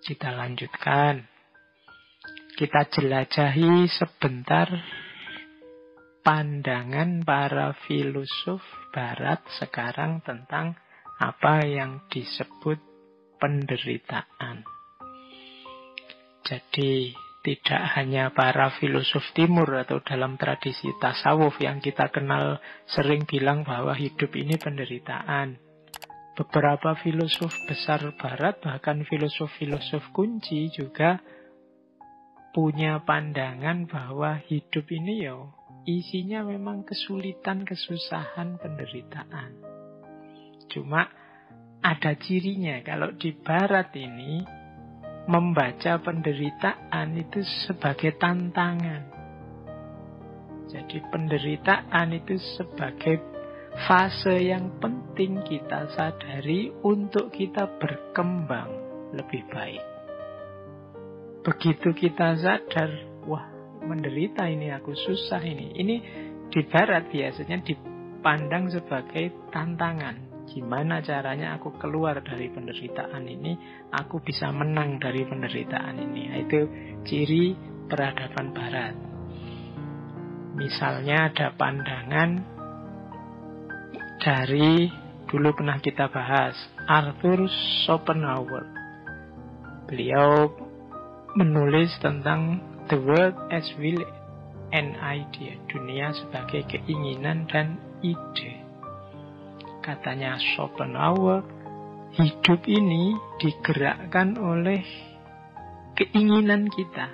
Kita lanjutkan. Kita jelajahi sebentar pandangan para filosof barat sekarang tentang apa yang disebut penderitaan. Jadi tidak hanya para filosof timur atau dalam tradisi tasawuf yang kita kenal sering bilang bahwa hidup ini penderitaan. Beberapa filosof besar barat, bahkan filosof-filosof kunci juga punya pandangan bahwa hidup ini isinya memang kesulitan, kesusahan, penderitaan. Cuma ada cirinya. Kalau di barat ini membaca penderitaan itu sebagai tantangan. Jadi penderitaan itu sebagai fase yang penting kita sadari untuk kita berkembang lebih baik. Begitu kita sadar, wah menderita ini, aku susah ini. Ini di barat biasanya dipandang sebagai tantangan. Gimana caranya aku keluar dari penderitaan ini, aku bisa menang dari penderitaan ini. Itu ciri peradaban barat. Misalnya ada pandangan dari, dulu pernah kita bahas, Arthur Schopenhauer. Beliau menulis tentang the world as will and idea, dunia sebagai keinginan dan ide. Katanya Schopenhauer, hidup ini digerakkan oleh keinginan kita.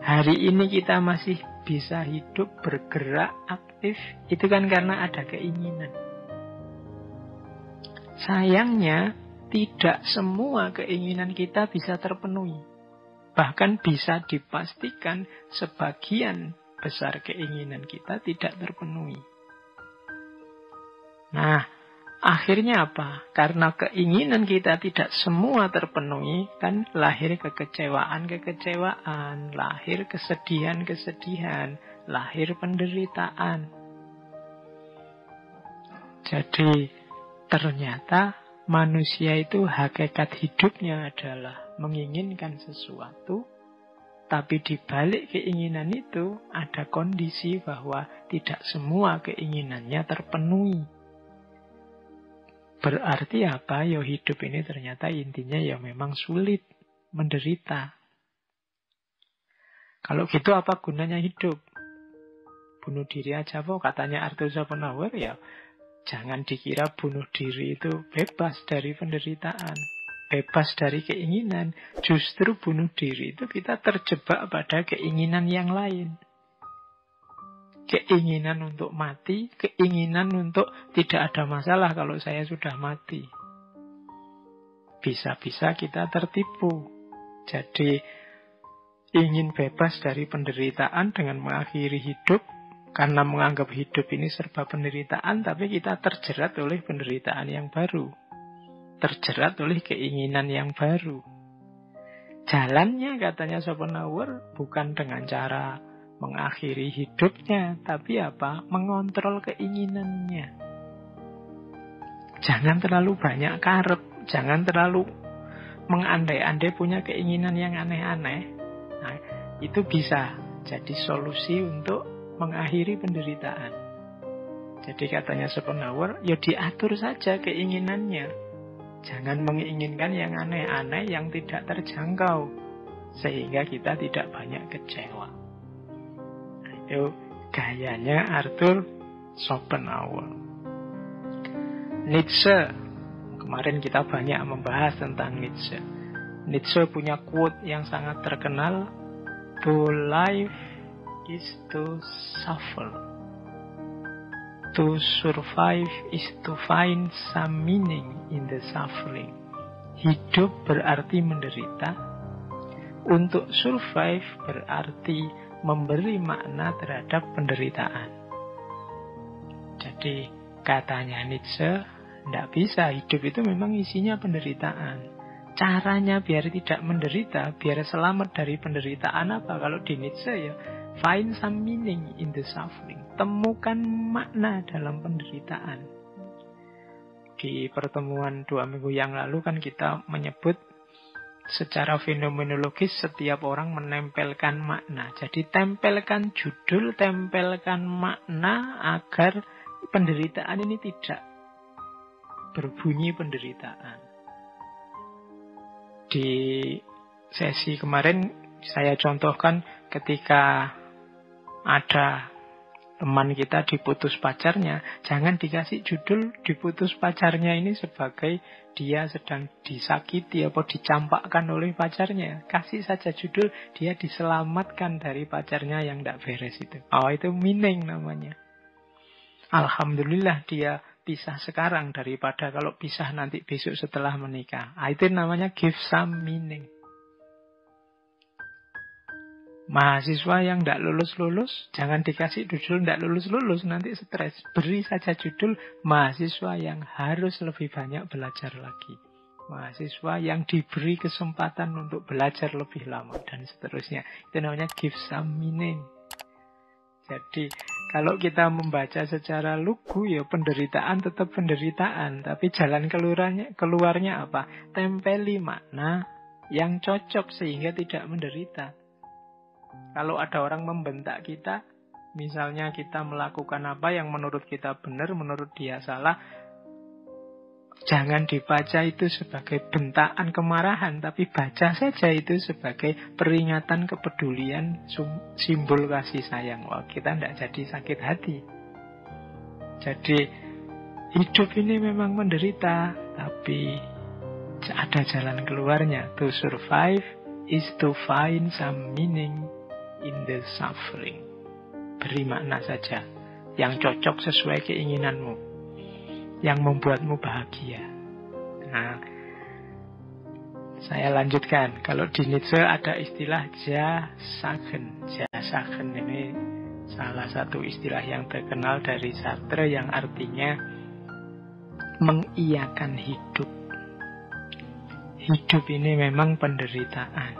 Hari ini kita masih bisa hidup, bergerak, aktif, itu kan karena ada keinginan. Sayangnya, tidak semua keinginan kita bisa terpenuhi. Bahkan bisa dipastikan sebagian besar keinginan kita tidak terpenuhi. Nah, akhirnya apa? Karena keinginan kita tidak semua terpenuhi, kan lahir kekecewaan-kekecewaan, lahir kesedihan-kesedihan, lahir penderitaan. Jadi, ternyata manusia itu hakikat hidupnya adalah menginginkan sesuatu, tapi di balik keinginan itu ada kondisi bahwa tidak semua keinginannya terpenuhi. Berarti apa? Ya hidup ini ternyata intinya ya memang sulit, menderita. Kalau gitu apa gunanya hidup? Bunuh diri aja kok, katanya Arthur Schopenhauer, ya jangan dikira bunuh diri itu bebas dari penderitaan, bebas dari keinginan. Justru bunuh diri itu kita terjebak pada keinginan yang lain. Keinginan untuk mati, keinginan untuk tidak ada masalah kalau saya sudah mati. Bisa-bisa kita tertipu. Jadi ingin bebas dari penderitaan dengan mengakhiri hidup, karena menganggap hidup ini serba penderitaan, tapi kita terjerat oleh penderitaan yang baru. Terjerat oleh keinginan yang baru. Jalannya, katanya Schopenhauer, bukan dengan cara mengakhiri hidupnya, tapi apa? Mengontrol keinginannya. Jangan terlalu banyak karep, jangan terlalu mengandai-andai punya keinginan yang aneh-aneh. Nah, itu bisa jadi solusi untuk mengakhiri penderitaan. Jadi katanya Schopenhauer, ya diatur saja keinginannya. Jangan menginginkan yang aneh-aneh, yang tidak terjangkau, sehingga kita tidak banyak kecewa. Nah, itu gayanya Arthur Schopenhauer. Nietzsche, kemarin kita banyak membahas tentang Nietzsche. Nietzsche punya quote yang sangat terkenal, "To life is to suffer. To survive is to find some meaning in the suffering." Hidup berarti menderita. Untuk survive berarti memberi makna terhadap penderitaan. Jadi katanya Nietzsche, tidak bisa, hidup itu memang isinya penderitaan. Caranya biar tidak menderita, biar selamat dari penderitaan apa? Kalau di Nietzsche ya, find some meaning in the suffering. Temukan makna dalam penderitaan. Di pertemuan 2 minggu yang lalu kan kita menyebut secara fenomenologis setiap orang menempelkan makna. Jadi tempelkan judul, tempelkan makna agar penderitaan ini tidak berbunyi penderitaan. Di sesi kemarin saya contohkan ketika ada teman kita diputus pacarnya, jangan dikasih judul diputus pacarnya ini sebagai dia sedang disakiti atau dicampakkan oleh pacarnya. Kasih saja judul dia diselamatkan dari pacarnya yang tidak beres itu. Oh, itu meaning namanya. Alhamdulillah dia pisah sekarang daripada kalau pisah nanti besok setelah menikah. Itu namanya give some meaning. Mahasiswa yang tidak lulus-lulus, jangan dikasih judul tidak lulus-lulus, nanti stres. Beri saja judul mahasiswa yang harus lebih banyak belajar lagi. Mahasiswa yang diberi kesempatan untuk belajar lebih lama, dan seterusnya. Itu namanya give some meaning. Jadi, kalau kita membaca secara lugu, ya penderitaan tetap penderitaan. Tapi jalan keluarnya apa? Tempeli makna yang cocok sehingga tidak menderita. Kalau ada orang membentak kita, misalnya kita melakukan apa yang menurut kita benar, menurut dia salah, jangan dibaca itu sebagai bentaan kemarahan, tapi baca saja itu sebagai peringatan kepedulian, simbol kasih sayang. Wah, kita tidak jadi sakit hati. Jadi hidup ini memang menderita, tapi ada jalan keluarnya. To survive is to find some meaning in the suffering. Beri makna saja yang cocok sesuai keinginanmu, yang membuatmu bahagia. Nah, saya lanjutkan. Kalau di Nietzsche ada istilah Ja-Sagen. Ja-Sagen ini salah satu istilah yang terkenal dari Sartre yang artinya mengiyakan hidup. Hidup ini memang penderitaan,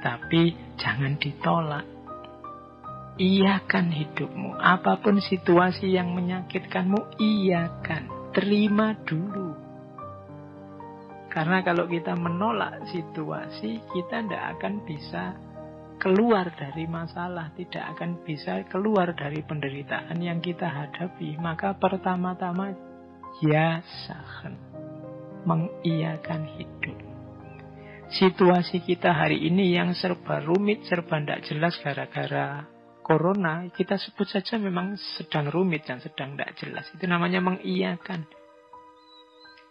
tapi jangan ditolak. Iyakan hidupmu. Apapun situasi yang menyakitkanmu, iyakan. Terima dulu. Karena kalau kita menolak situasi, kita tidak akan bisa keluar dari masalah. Tidak akan bisa keluar dari penderitaan yang kita hadapi. Maka pertama-tama, ya sahen. Mengiyakan hidup. Situasi kita hari ini yang serba rumit, serba tidak jelas gara-gara corona, kita sebut saja memang sedang rumit dan sedang tidak jelas. Itu namanya mengiyakan.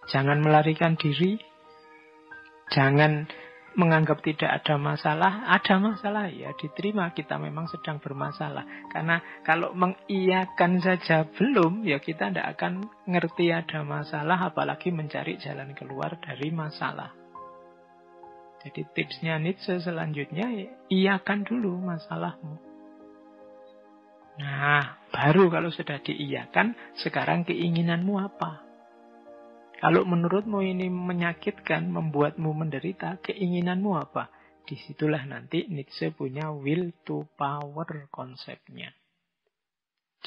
Jangan melarikan diri, jangan menganggap tidak ada masalah. Ada masalah, ya diterima, kita memang sedang bermasalah. Karena kalau mengiyakan saja belum, ya kita tidak akan ngerti ada masalah, apalagi mencari jalan keluar dari masalah. Jadi tipsnya Nietzsche selanjutnya, iyakan dulu masalahmu. Nah, baru kalau sudah diiyakan, sekarang keinginanmu apa? Kalau menurutmu ini menyakitkan, membuatmu menderita, keinginanmu apa? Disitulah nanti Nietzsche punya will to power konsepnya.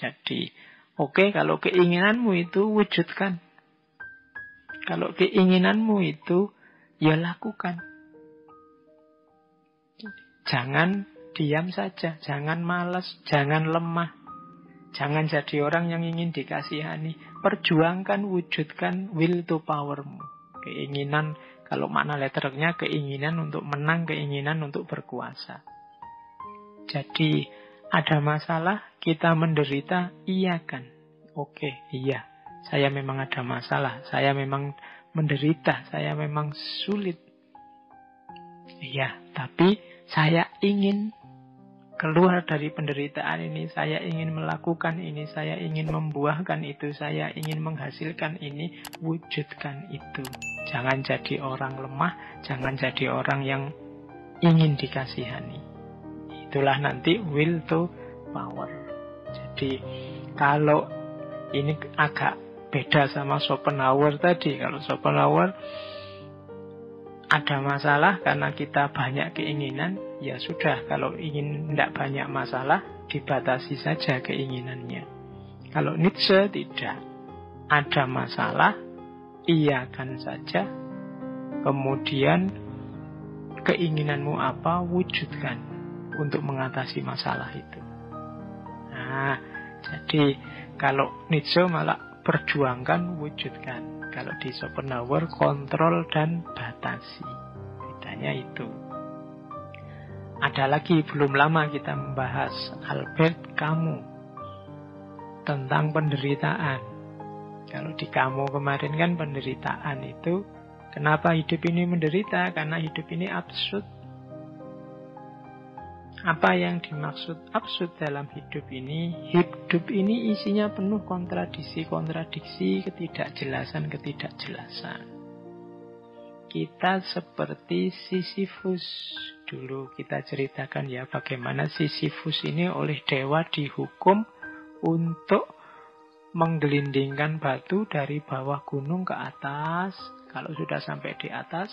Jadi, oke, kalau keinginanmu itu wujudkan. Kalau keinginanmu itu, ya lakukan. Jangan diam saja, jangan malas, jangan lemah. Jangan jadi orang yang ingin dikasihani. Perjuangkan, wujudkan will to powermu. Keinginan, kalau makna letternya keinginan untuk menang, keinginan untuk berkuasa. Jadi ada masalah, kita menderita, iyakan. Oke, iya, saya memang ada masalah, saya memang menderita, saya memang sulit. Iya, tapi saya ingin keluar dari penderitaan ini, saya ingin melakukan ini, saya ingin membuahkan itu, saya ingin menghasilkan ini, wujudkan itu. Jangan jadi orang lemah, jangan jadi orang yang ingin dikasihani. Itulah nanti will to power. Jadi kalau ini agak beda sama Schopenhauer tadi. Kalau Schopenhauer ada masalah karena kita banyak keinginan, ya sudah, kalau ingin tidak banyak masalah, dibatasi saja keinginannya. Kalau Nietzsche tidak. Ada masalah, iyakan saja, Kemudian keinginanmu apa, wujudkan untuk mengatasi masalah itu. Nah, jadi kalau Nietzsche malah perjuangkan, wujudkan. Kalau di Schopenhauer kontrol dan batasi. Bedanya itu. Ada lagi, belum lama kita membahas Albert Camus tentang penderitaan. Kalau di Camus kemarin kan penderitaan itu, kenapa hidup ini menderita? Karena hidup ini absurd. Apa yang dimaksud absurd dalam hidup ini? Hidup ini isinya penuh kontradiksi-kontradiksi, ketidakjelasan-ketidakjelasan. Kita seperti Sisyphus. Dulu kita ceritakan ya bagaimana Sisyphus ini oleh dewa dihukum untuk menggelindingkan batu dari bawah gunung ke atas. Kalau sudah sampai di atas,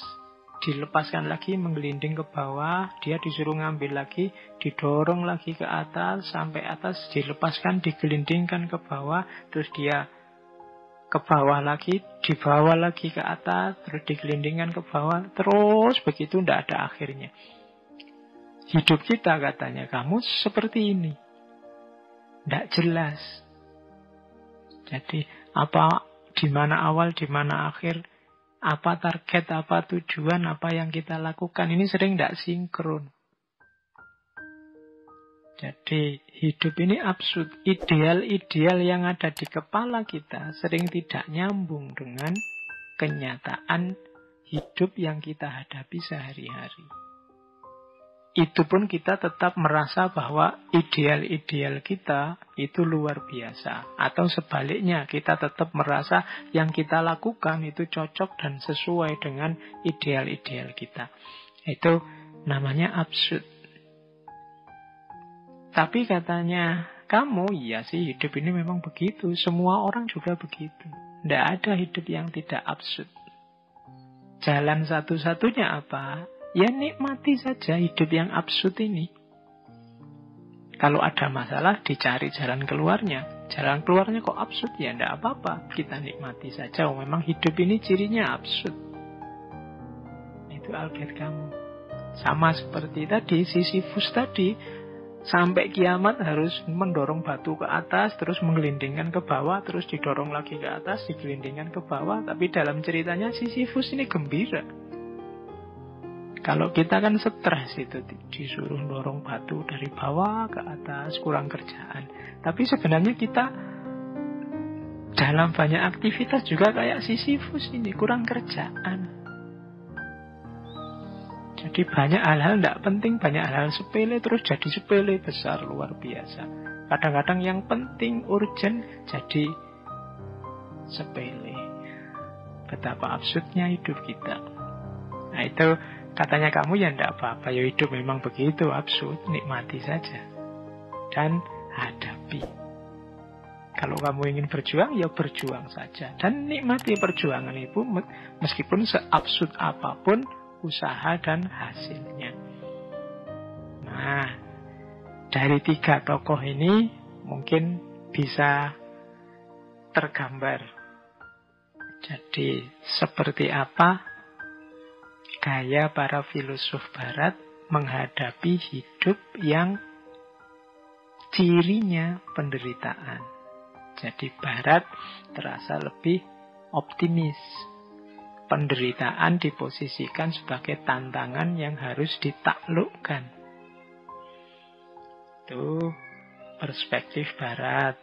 dilepaskan lagi, menggelinding ke bawah. Dia disuruh ngambil lagi, didorong lagi ke atas, sampai atas, dilepaskan, digelindingkan ke bawah. Terus dia ke bawah lagi, dibawa lagi ke atas, terus digelindingkan ke bawah. Terus begitu, tidak ada akhirnya. Hidup kita, katanya kamu seperti ini. Tidak jelas. Jadi apa, di mana awal, di mana akhir, apa target, apa tujuan, apa yang kita lakukan, ini sering tidak sinkron. Jadi hidup ini absurd. Ideal-ideal yang ada di kepala kita sering tidak nyambung dengan kenyataan hidup yang kita hadapi sehari-hari. Itu pun kita tetap merasa bahwa ideal-ideal kita itu luar biasa. Atau sebaliknya, kita tetap merasa yang kita lakukan itu cocok dan sesuai dengan ideal-ideal kita. Itu namanya absurd. Tapi katanya kamu, iya sih hidup ini memang begitu. Semua orang juga begitu. Tidak ada hidup yang tidak absurd. Jalan satu-satunya apa? Ya nikmati saja hidup yang absurd ini. Kalau ada masalah, dicari jalan keluarnya. Jalan keluarnya kok absurd? Ya tidak apa-apa, kita nikmati saja. Memang hidup ini cirinya absurd. Itu Albert Camus. Sama seperti tadi, Sisyphus tadi, sampai kiamat harus mendorong batu ke atas, terus menggelindingkan ke bawah, terus didorong lagi ke atas, digelindingkan ke bawah. Tapi dalam ceritanya Sisyphus ini gembira. Kalau kita kan stres itu, disuruh dorong batu dari bawah ke atas, kurang kerjaan. Tapi sebenarnya kita dalam banyak aktivitas juga kayak Sisyphus ini, kurang kerjaan. Jadi banyak hal-hal tidak penting, banyak hal-hal sepele terus jadi sepele besar, luar biasa. Kadang-kadang yang penting, urgent, jadi sepele. Betapa absurdnya hidup kita. Nah itu katanya kamu, ya tidak apa-apa, ya hidup memang begitu absurd, nikmati saja dan hadapi. Kalau kamu ingin berjuang, ya berjuang saja dan nikmati perjuangan itu, meskipun seabsurd apapun usaha dan hasilnya. Nah, dari 3 tokoh ini mungkin bisa tergambar. Jadi seperti apa gaya para filosof barat menghadapi hidup yang cirinya penderitaan. Jadi barat terasa lebih optimis. Penderitaan diposisikan sebagai tantangan yang harus ditaklukkan. Itu perspektif barat.